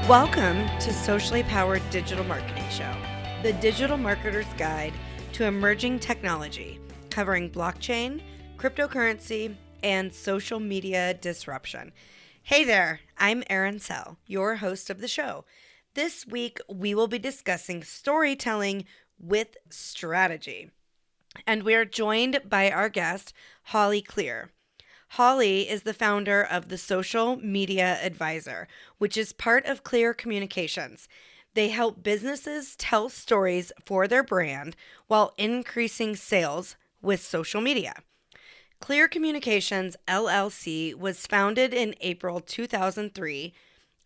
Welcome to Socially Powered Digital Marketing Show, the digital marketer's guide to emerging technology, covering blockchain, cryptocurrency, and social media disruption. Hey there, I'm Erin Cell, your host of the show. This week, we will be discussing storytelling with strategy. And we are joined by our guest, Hollie Clere. Hollie is the founder of the Social Media Advisor, which is part of Clear Communications. They help businesses tell stories for their brand while increasing sales with social media. Clear Communications LLC was founded in April 2003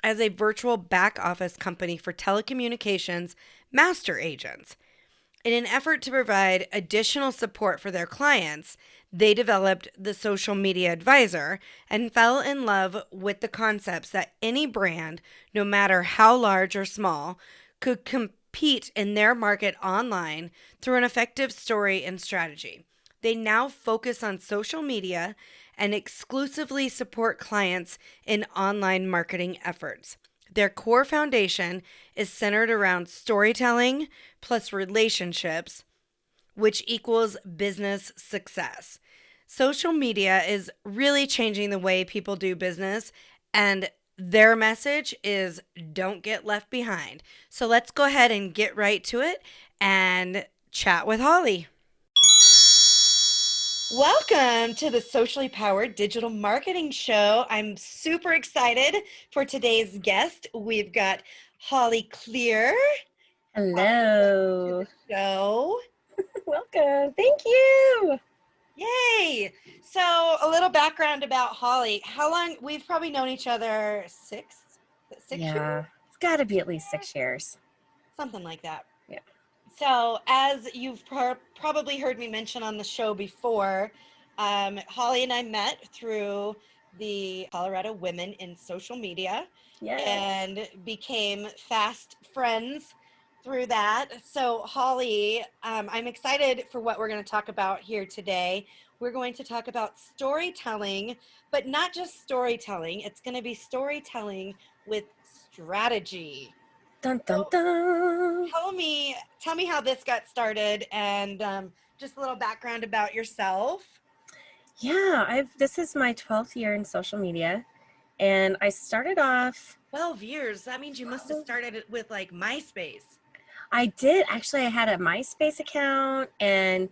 as a virtual back office company for telecommunications master agents. In an effort to provide additional support for their clients, they developed the Social Media Advisor and fell in love with the concepts that any brand, no matter how large or small, could compete in their market online through an effective story and strategy. They now focus on social media and exclusively support clients in online marketing efforts. Their core foundation is centered around storytelling plus relationships, which equals business success. Social media is really changing the way people do business, and their message is don't get left behind. So let's go ahead and get right to it and chat with Hollie. Welcome to the Socially Powered Digital Marketing Show. I'm super excited for today's guest. We've got Hollie Clere. Hello. To the show. Welcome. Thank you. Yay. So a little background about Hollie. How long? We've probably known each other six years? It's got to be at least 6 years. Something like that. Yeah. So as you've probably heard me mention on the show before, Hollie and I met through the Colorado Women in Social Media and became fast friends through that. So Hollie, I'm excited for what we're going to talk about here today. We're going to talk about storytelling, but not just storytelling. It's going to be storytelling with strategy. Dun, dun, dun. Tell me how this got started and just a little background about yourself. Yeah, this is my 12th year in social media, and I started off 12 years. That means you must have started it with like MySpace. I did. Actually, I had a MySpace account and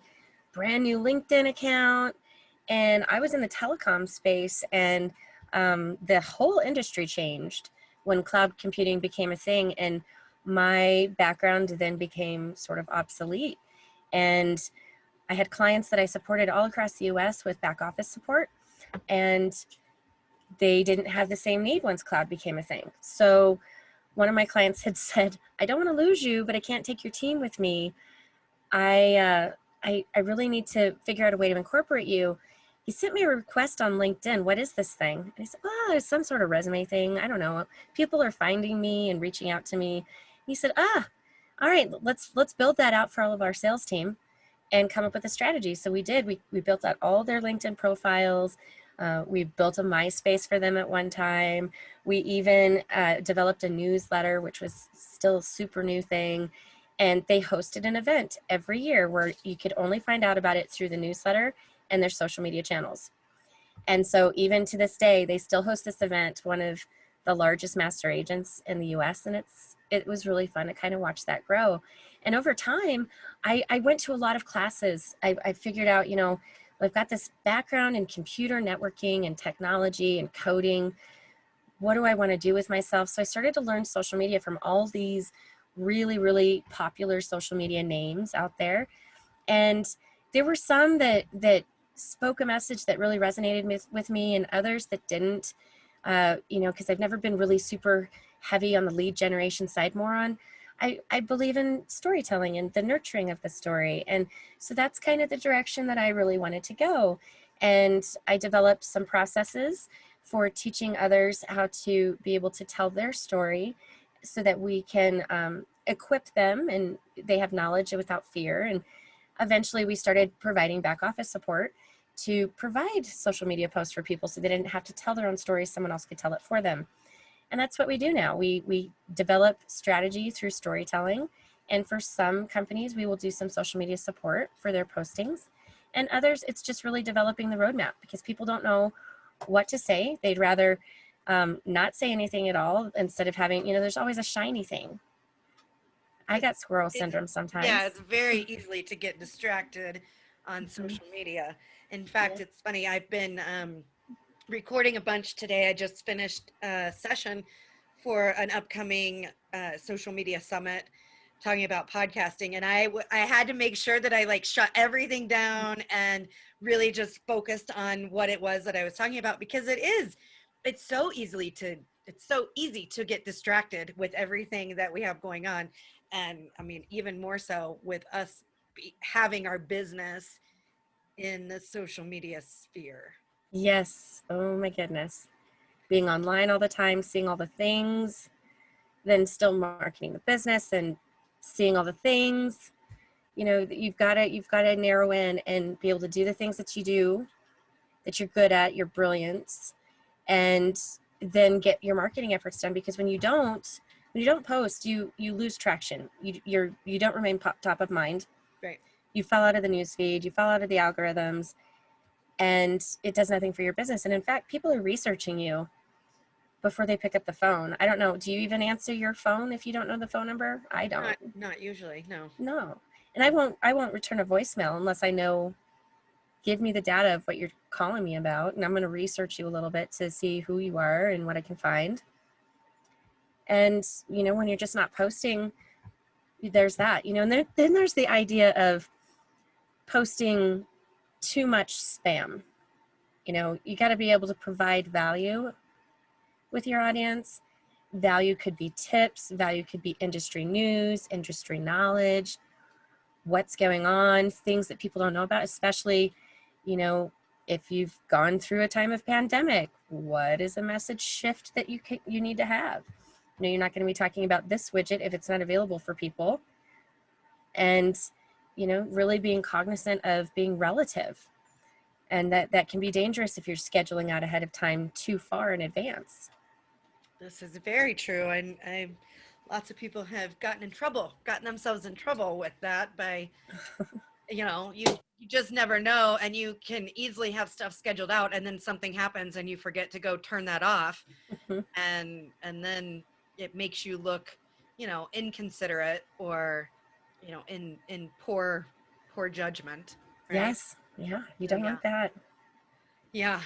brand new LinkedIn account, and I was in the telecom space, and the whole industry changed when cloud computing became a thing, and my background then became sort of obsolete. And I had clients that I supported all across the US with back office support, and they didn't have the same need once cloud became a thing. So one of my clients had said, I don't want to lose you, but I can't take your team with me. I really need to figure out a way to incorporate you. He sent me a request on LinkedIn. What is this thing? And I said, it's some sort of resume thing. I don't know. People are finding me and reaching out to me. He said, all right, let's build that out for all of our sales team and come up with a strategy. So we did. We built out all their LinkedIn profiles. We built a MySpace for them at one time. We even developed a newsletter, which was still a super new thing. And they hosted an event every year where you could only find out about it through the newsletter and their social media channels. And so even to this day, they still host this event, one of the largest master agents in the US. And it was really fun to kind of watch that grow. And over time, I went to a lot of classes. I figured out, I've got this background in computer networking and technology and coding. What do I want to do with myself? So I started to learn social media from all these really, really popular social media names out there. And there were some that spoke a message that really resonated with me, and others that didn't, because I've never been really super heavy on the lead generation side, more on, I believe in storytelling and the nurturing of the story. And so that's kind of the direction that I really wanted to go. And I developed some processes for teaching others how to be able to tell their story so that we can equip them and they have knowledge without fear. And eventually we started providing back office support to provide social media posts for people so they didn't have to tell their own stories. Someone else could tell it for them. And that's what we do now. We develop strategy through storytelling. And for some companies, we will do some social media support for their postings. And others, it's just really developing the roadmap because people don't know what to say. They'd rather not say anything at all instead of having, there's always a shiny thing. I got squirrel syndrome sometimes. Yeah, it's very easily to get distracted on social media. In fact, Yeah. it's funny, I've been recording a bunch today. I just finished a session for an upcoming social media summit talking about podcasting, and I had to make sure that I like shut everything down and really just focused on what it was that I was talking about, because it's so easy to get distracted with everything that we have going on. And I mean, even more so with us having our business in the social media sphere. Yes. Oh my goodness. Being online all the time, seeing all the things, then still marketing the business and seeing all the things. You've got to narrow in and be able to do the things that you do, that you're good at, your brilliance, and then get your marketing efforts done. Because when you don't post, you lose traction. You don't remain top of mind. Right. You fall out of the news feed, you fall out of the algorithms, and it does nothing for your business. And in fact, people are researching you before they pick up the phone. I don't know. Do you even answer your phone if you don't know the phone number? I don't. Not usually, no. No. And I won't return a voicemail unless I know, give me the data of what you're calling me about, and I'm going to research you a little bit to see who you are and what I can find. And when you're just not posting, there's that. And then there's the idea of posting too much spam. You got to be able to provide value with your audience. Value could be tips, value could be industry news, industry knowledge, what's going on, things that people don't know about, especially, if you've gone through a time of pandemic. What is a message shift that you need to have? You're not going to be talking about this widget if it's not available for people. And, really being cognizant of being relative. And that can be dangerous if you're scheduling out ahead of time too far in advance. This is very true. And lots of people have gotten themselves in trouble with that by, you just never know. And you can easily have stuff scheduled out and then something happens and you forget to go turn that off. Mm-hmm. And then it makes you look, inconsiderate or, in poor judgment. Right? Yes. Yeah. You don't want that. Yeah.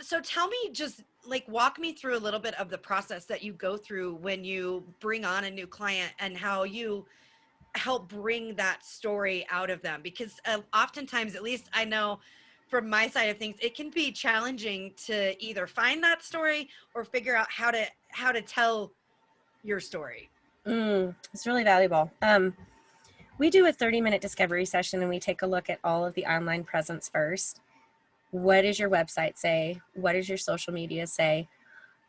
So tell me, just like walk me through a little bit of the process that you go through when you bring on a new client and how you help bring that story out of them. Because oftentimes, at least I know from my side of things, it can be challenging to either find that story or figure out how to tell your story. It's really valuable. We do a 30-minute discovery session and we take a look at all of the online presence first. What does your website say? What does your social media say?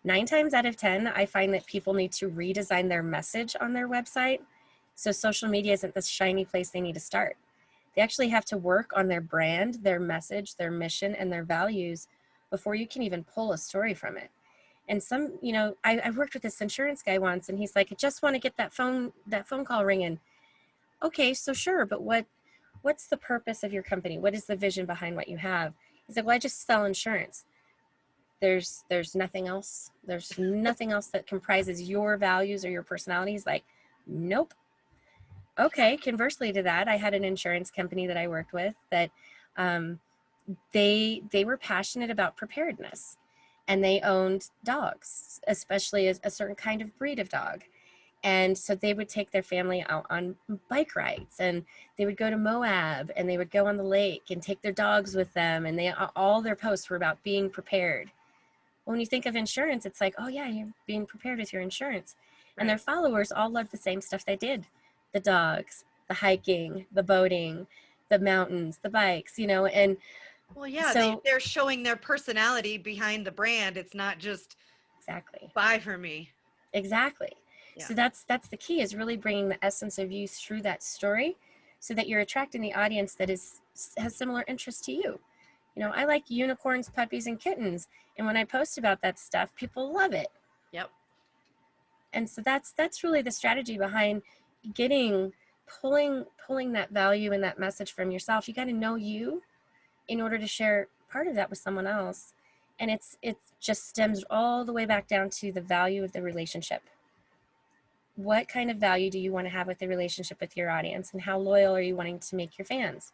9 times out of 10, I find that people need to redesign their message on their website. So social media isn't the shiny place they need to start. They actually have to work on their brand, their message, their mission, and their values before you can even pull a story from it. And some, I worked with this insurance guy once and he's like, I just want to get that phone call ringing. Okay, so sure, but what's the purpose of your company? What is the vision behind what you have? He's like, well, I just sell insurance. There's nothing else. There's nothing else that comprises your values or your personalities. Like, nope. Okay. Conversely to that, I had an insurance company that I worked with that they were passionate about preparedness, and they owned dogs, especially a certain kind of breed of dog. And so they would take their family out on bike rides, and they would go to Moab, and they would go on the lake and take their dogs with them. And all their posts were about being prepared. When you think of insurance, it's like, oh yeah, you're being prepared with your insurance. Right. And their followers all loved the same stuff they did. The dogs, the hiking, the boating, the mountains, the bikes, and well, yeah, so they're showing their personality behind the brand. It's not just exactly buy for me. Exactly. Yeah. So that's the key, is really bringing the essence of you through that story so that you're attracting the audience that has similar interests to you. I like unicorns, puppies, and kittens. And when I post about that stuff, people love it. Yep. And so that's really the strategy behind pulling that value and that message from yourself. You got to know you in order to share part of that with someone else. And it just stems all the way back down to the value of the relationship. What kind of value do you want to have with the relationship with your audience, and how loyal are you wanting to make your fans?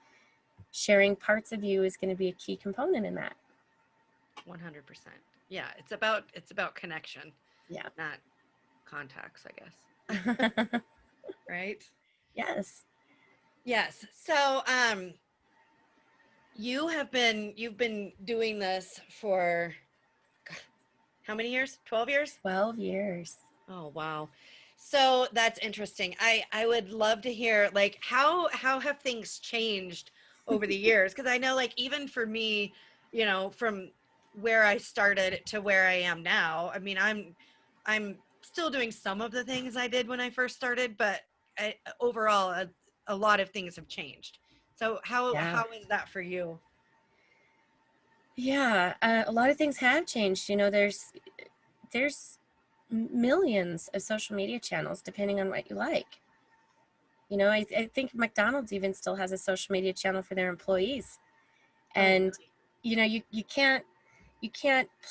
Sharing parts of you is going to be a key component in that. 100%. Yeah, it's about connection. Yeah. Not contacts, I guess. Right? Yes. Yes. So, you've been doing this for how many years? 12 years? 12 years. Oh, wow. So that's interesting. I would love to hear, like, how have things changed over the years? Because I know, like, even for me, from where I started to where I am now, I mean, I'm still doing some of the things I did when I first started, but overall, a lot of things have changed. So how is that for you? Yeah, a lot of things have changed. There's millions of social media channels depending on what you like. I think McDonald's even still has a social media channel for their employees. And you can't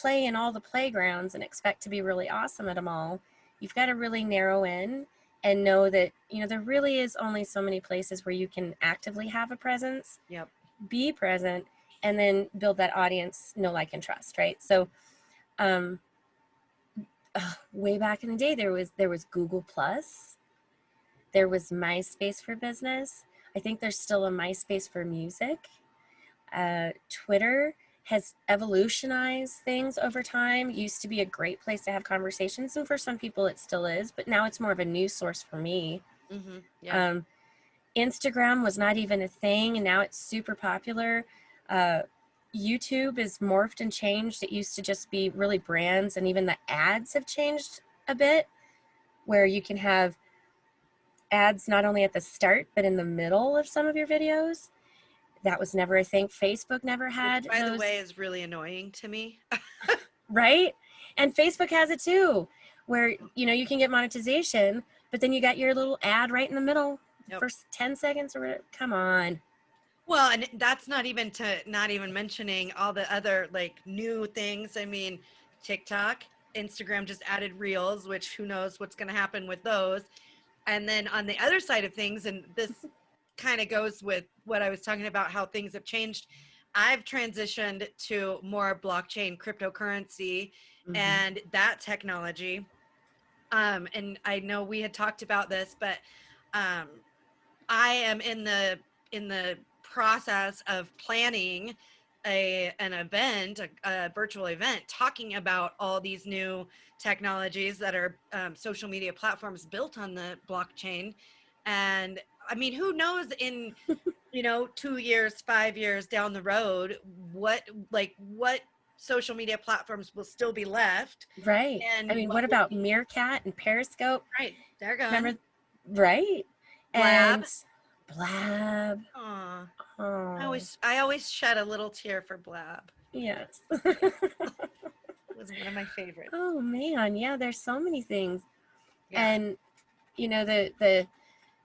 play in all the playgrounds and expect to be really awesome at them all. You've got to really narrow in and know that there really is only so many places where you can actively have a presence. Yep. Be present, and then build that audience, know, like, and trust, right? So way back in the day, there was Google Plus, there was MySpace for business. I think there's still a MySpace for music. Twitter has evolutionized things over time. It used to be a great place to have conversations, and for some people it still is, but now it's more of a news source for me. Mm-hmm. Yeah. Instagram was not even a thing, and now it's super popular. YouTube is morphed and changed. It used to just be really brands, and even the ads have changed a bit, where you can have ads not only at the start but in the middle of some of your videos. That was never a thing. Facebook never had. Which, by the way, is really annoying to me. Right? And Facebook has it too, where you can get monetization, but then you got your little ad right in the middle. Yep. First 10 seconds or whatever. Come on. Well, and that's not even mentioning all the other, like, new things. I mean, TikTok, Instagram just added Reels, which who knows what's going to happen with those. And then on the other side of things, and this kind of goes with what I was talking about, how things have changed. I've transitioned to more blockchain cryptocurrency and that technology. And I know we had talked about this, but I am in the process of planning an event, a virtual event, talking about all these new technologies that are social media platforms built on the blockchain. And I mean, who knows in 2 years, 5 years down the road, what social media platforms will still be left. Right. And I mean, what about Meerkat and Periscope? Right. They're gone. Remember? Right. Blab. And Blab. Aw. Oh. I always shed a little tear for Blab. Yes. It was one of my favorites. Oh man, yeah, there's so many things. Yeah. And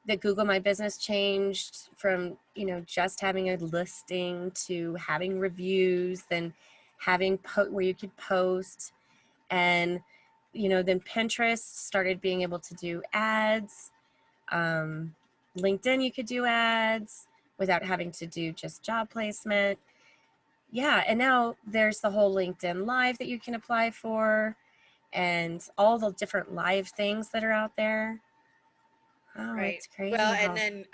the Google My Business changed from, just having a listing to having reviews, then having where you could post. And, then Pinterest started being able to do ads. LinkedIn, you could do ads without having to do just job placement. Yeah, and now there's the whole LinkedIn Live that you can apply for, and all the different live things that are out there. Oh, right. It's crazy. Well, and then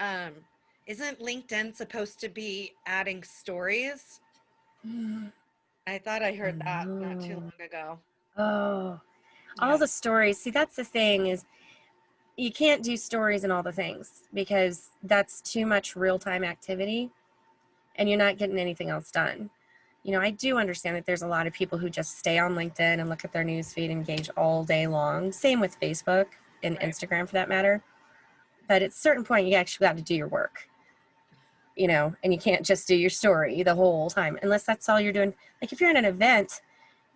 isn't LinkedIn supposed to be adding stories? I thought I heard that not too long ago. Oh, all the stories. See, that's the thing, is you can't do stories and all the things because that's too much real-time activity and you're not getting anything else done. I do understand that there's a lot of people who just stay on LinkedIn and look at their newsfeed, engage all day long. Same with Facebook and Instagram for that matter. But at a certain point, you actually got to do your work, and you can't just do your story the whole time unless that's all you're doing. Like if you're at an event,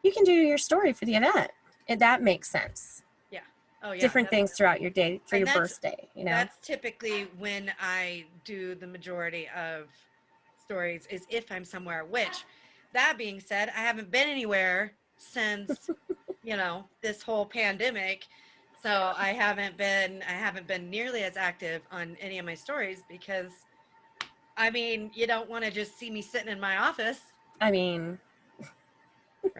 you can do your story for the event. And that makes sense. Yeah. Oh yeah, different things definitely. throughout your day for And your birthday, you know? that's typically when I do the majority of stories is if I'm somewhere, which that being said, I haven't been anywhere since, this whole pandemic. So I haven't been nearly as active on any of my stories because I mean, you don't want to just see me sitting in my office, I mean,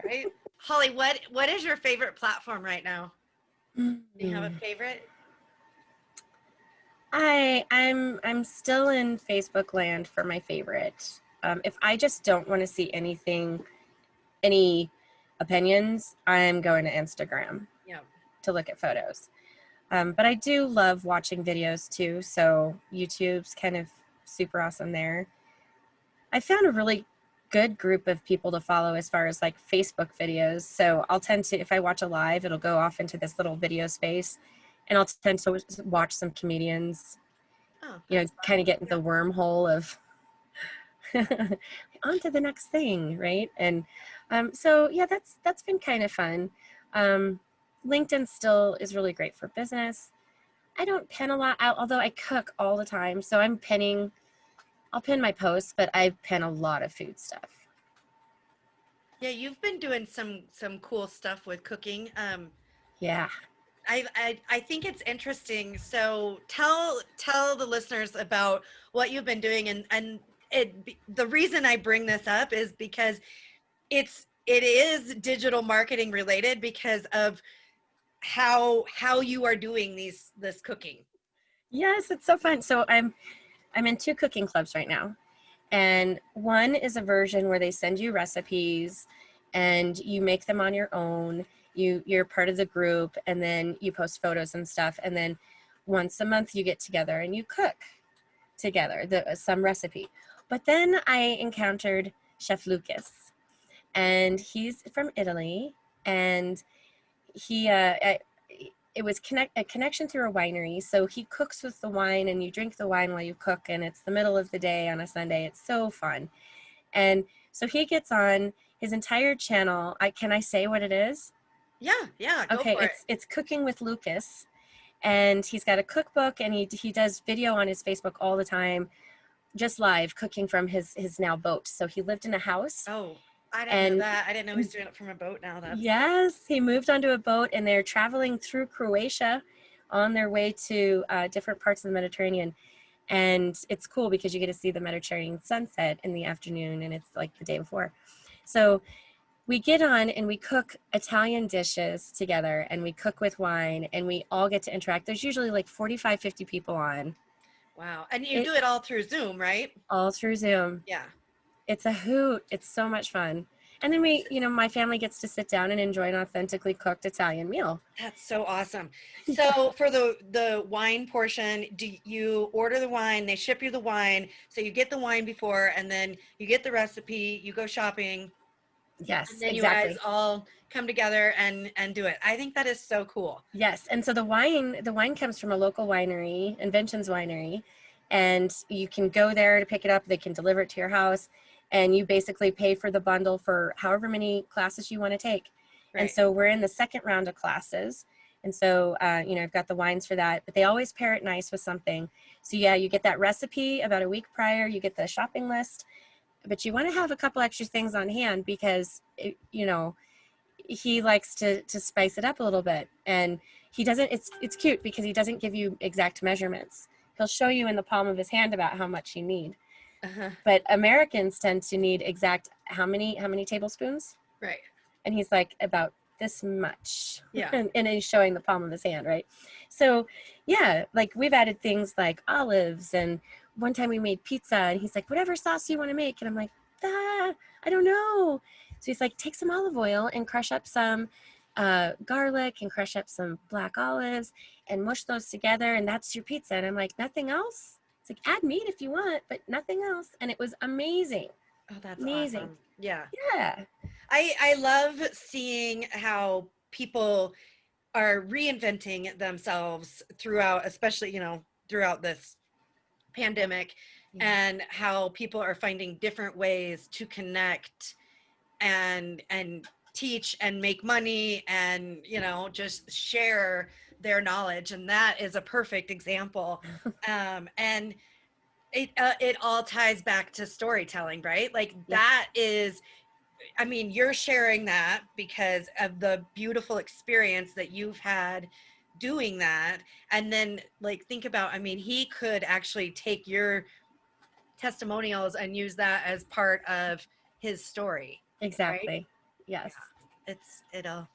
right? Holly, what is your favorite platform right now? Do you have a mm, favorite? I'm still in Facebook land for my favorite. If I just don't want to see any opinions, I'm going to Instagram Yeah. to look at photos. But I do love watching videos too, so YouTube's kind of super awesome there. I found a really good group of people to follow as far as like Facebook videos. So I'll tend to, if I watch a live, it'll go off into this little video space, and I'll tend to watch some comedians, Oh, that's kind fun. of get into Yeah. the wormhole of on to the next thing, right? And so yeah, that's been kind of fun. Um, LinkedIn still is really great for business. I don't pin a lot out, although I cook all the time, so I'll pin my posts, but I pin a lot of food stuff. Yeah, you've been doing some cool stuff with cooking. Yeah. I think it's interesting. So tell the listeners about what you've been doing, and the reason I bring this up is because it is digital marketing related because of how you are doing this cooking. Yes, it's so fun. So I'm in two cooking clubs right now. And one is a version where they send you recipes and you make them on your own. You're part of the group, and then you post photos and stuff, and then once a month you get together and you cook together some recipe. But then I encountered Chef Lucas, and he's from Italy, and he it was a connection through a winery. So he cooks with the wine, and you drink the wine while you cook, and it's the middle of the day on a Sunday. It's so fun. And so he gets on his entire channel. Can I say what it is? Yeah, yeah, go Okay, for it. it's Cooking with Lucas, and he's got a cookbook, and he does video on his Facebook all the time, just live cooking from his now boat. So he lived in a house, Oh, I didn't know and that. I didn't know he's doing it from a boat now. That's yes, he moved onto a boat, and they're traveling through Croatia on their way to different parts of the Mediterranean. And it's cool because you get to see the Mediterranean sunset in the afternoon, and it's like the day before. So we get on and we cook Italian dishes together, and we cook with wine, and we all get to interact. There's usually like 45, 50 people on. wow. And you It do it all through Zoom, right? all through Zoom. Yeah. It's a hoot. It's so much fun. And then my family gets to sit down and enjoy an authentically cooked Italian meal. That's so awesome. So for the wine portion, do you order the wine, they ship you the wine, so you get the wine before and then you get the recipe, you go shopping, and Yes, then you guys exactly. all come together and do it. I think that is so cool. Yes. And so the wine comes from a local winery, Inventions Winery, and you can go there to pick it up. They can deliver it to your house, and you basically pay for the bundle for however many classes you want to take. And Right. so we're in the second round of classes. And so, I've got the wines for that, but they always pair it nice with something. So yeah, you get that recipe about a week prior, you get the shopping list, but you want to have a couple extra things on hand because, he likes to spice it up a little bit. And he doesn't, it's cute because he doesn't give you exact measurements. He'll show you in the palm of his hand about how much you need. Uh-huh. But Americans tend to need exact how many tablespoons? Right. And he's like, about this much. Yeah. And he's showing the palm of his hand, right? So yeah, like we've added things like olives, and one time we made pizza, and he's like, whatever sauce you want to make. And I'm like, I don't know. So he's like, take some olive oil and crush up some garlic and crush up some black olives and mush those together, and that's your pizza. And I'm like, nothing else? It's like, add meat if you want, but nothing else. And it was amazing. Oh, that's Amazing. awesome. Yeah. Yeah. I love seeing how people are reinventing themselves throughout, especially, throughout this pandemic, Yeah. and how people are finding different ways to connect and teach and make money and just share their knowledge. And that is a perfect example. And it all ties back to storytelling, right? Like that is, I mean, you're sharing that because of the beautiful experience that you've had doing that. And then like, think about, I mean, he could actually take your testimonials and use that as part of his story. Exactly. Right? Yes. Yeah. It'll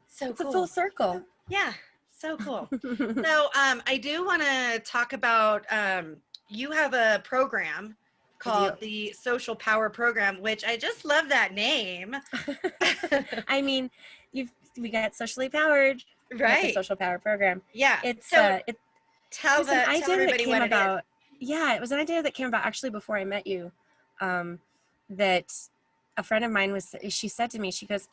so it's cool. a full circle. Yeah. So cool. So I do want to talk about you have a program called the Social Power Program, which I just love that name. I mean, we got Socially Powered, right? The Social Power Program. Yeah. It's so tell everybody what it is. Yeah, it was an idea that came about actually before I met you. That a friend of mine she said to me, she goes,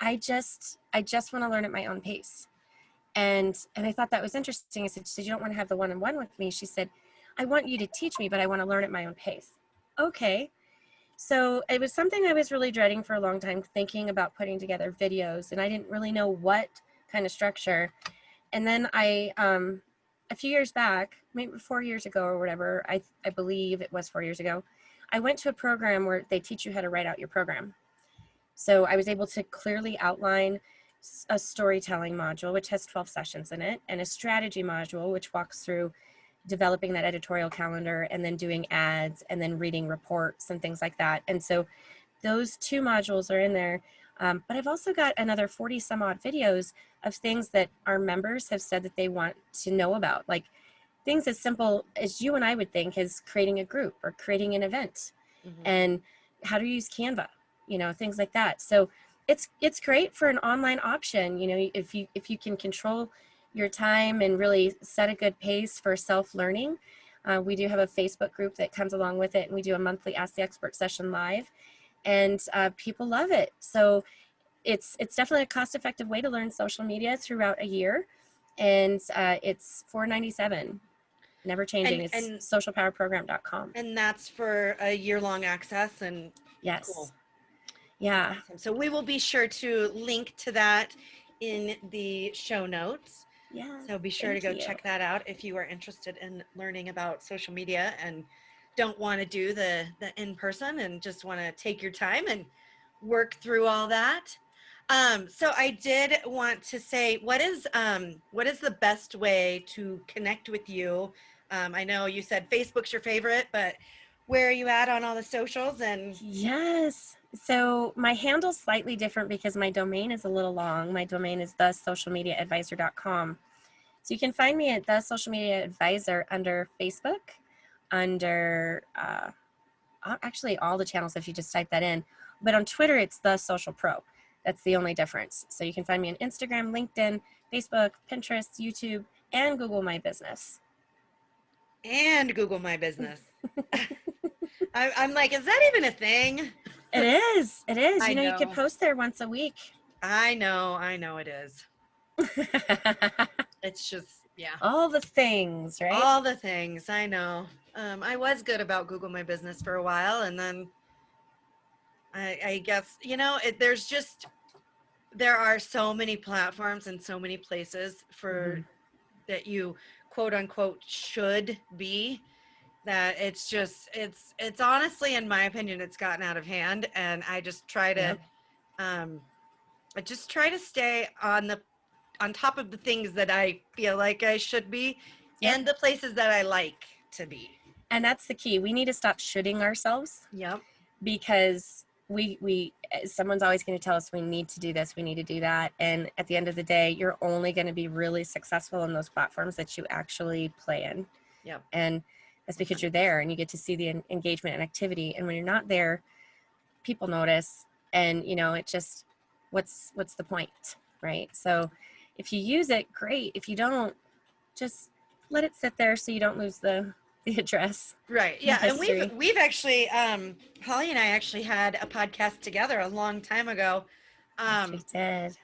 I just want to learn at my own pace. And I thought that was interesting. I said, you don't want to have the one-on-one with me? She said, I want you to teach me, but I want to learn at my own pace. Okay. So it was something I was really dreading for a long time, thinking about putting together videos, and I didn't really know what kind of structure. And then I, a few years back, maybe 4 years ago or whatever, I believe it was 4 years ago, I went to a program where they teach you how to write out your program. So I was able to clearly outline a storytelling module, which has 12 sessions in it, and a strategy module, which walks through developing that editorial calendar and then doing ads and then reading reports and things like that. And so those 2 modules are in there. But I've also got another 40 some odd videos of things that our members have said that they want to know about, like things as simple as you and I would think as creating a group or creating an event, and how to use Canva, things like that. So it's great for an online option. If you can control your time and really set a good pace for self-learning. We do have a Facebook group that comes along with it, and we do a monthly Ask the Expert session live, and people love it. So it's definitely a cost-effective way to learn social media throughout a year, and it's $4.97, never changing. It's socialpowerprogram.com. And that's for a year-long access. And yes. Cool. Yeah. Awesome. So we will be sure to link to that in the show notes. Yeah. So be sure to go check that out if you are interested in learning about social media and don't want to do the in-person and just want to take your time and work through all that. So I did want to say, what is the best way to connect with you? I know you said Facebook's your favorite, but where are you at on all the socials? And yes, so my handle's slightly different because my domain is a little long. My domain is thesocialmediaadvisor.com. So you can find me at The Social Media Advisor under Facebook, under actually all the channels if you just type that in. But on Twitter, it's The Social Pro. That's the only difference. So you can find me on Instagram, LinkedIn, Facebook, Pinterest, YouTube, and Google My Business. And Google My Business. I'm like, is that even a thing? It is. It is. I know. You can post there once a week. I know it is. It's just, yeah. All the things, right? All the things, I know. I was good about Google My Business for a while, and then I guess, there are so many platforms and so many places for that you quote unquote should be, that it's just, it's honestly, in my opinion, it's gotten out of hand. And I just try to, stay on top of the things that I feel like I should be, and the places that I like to be. And that's the key. We need to stop shoulding ourselves. Yep. Because we someone's always going to tell us we need to do this, we need to do that. And at the end of the day, you're only going to be really successful in those platforms that you actually play in. Yep. And that's because you're there and you get to see the engagement and activity. And when you're not there, people notice, and it just, what's the point, right? So if you use it, great. If you don't, just let it sit there so you don't lose the address. Right. Yeah. And we've actually, Holly and I actually had a podcast together a long time ago. Yes, we did.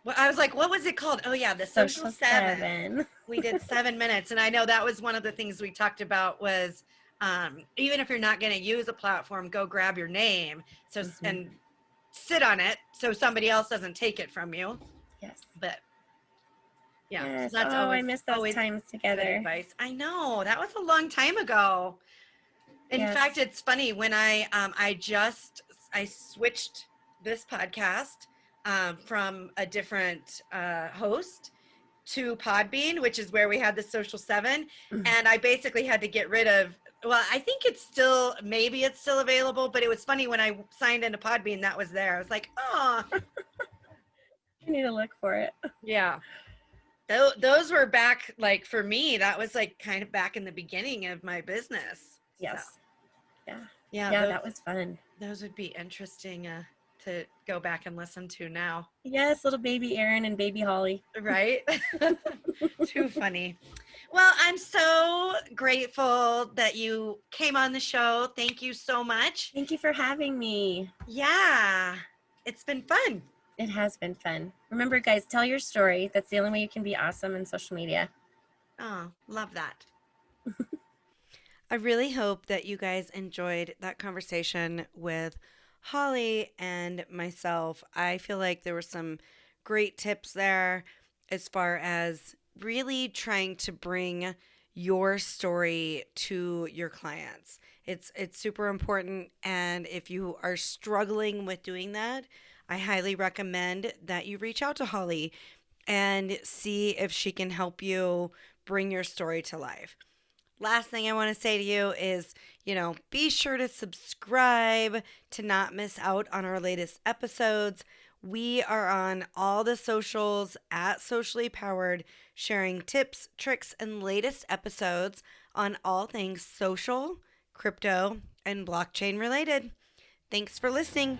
Well, I was like, what was it called? Oh yeah, the Social 7. We did 7 minutes. And I know that was one of the things we talked about was, even if you're not going to use a platform, go grab your name. So, and sit on it so somebody else doesn't take it from you. Yes. But Yeah, so Yes. that's Oh, I miss those always times good together. advice. I know that was a long time ago. In Yes. fact, it's funny when I switched this podcast from a different host to Podbean, which is where we had the Social 7, and I basically had to get rid of. Well, I think maybe it's still available, but it was funny when I signed into Podbean, that was there. I was like, oh, I need to look for it. yeah. Those were back, like for me, that was like kind of back in the beginning of my business. Yes. So, Yeah. yeah, That was fun. those would be interesting to go back and listen to now. Yes, little baby Erin and baby Hollie. Right? Too funny. Well, I'm so grateful that you came on the show. Thank you so much. Thank you for having me. Yeah, it's been fun. It has been fun. Remember, guys, tell your story. That's the only way you can be awesome in social media. Oh, love that. I really hope that you guys enjoyed that conversation with Hollie and myself. I feel like there were some great tips there as far as really trying to bring your story to your clients. It's super important, and if you are struggling with doing that, I highly recommend that you reach out to Hollie and see if she can help you bring your story to life. Last thing I want to say to you is, be sure to subscribe to not miss out on our latest episodes. We are on all the socials at Socially Powered, sharing tips, tricks, and latest episodes on all things social, crypto, and blockchain related. Thanks for listening.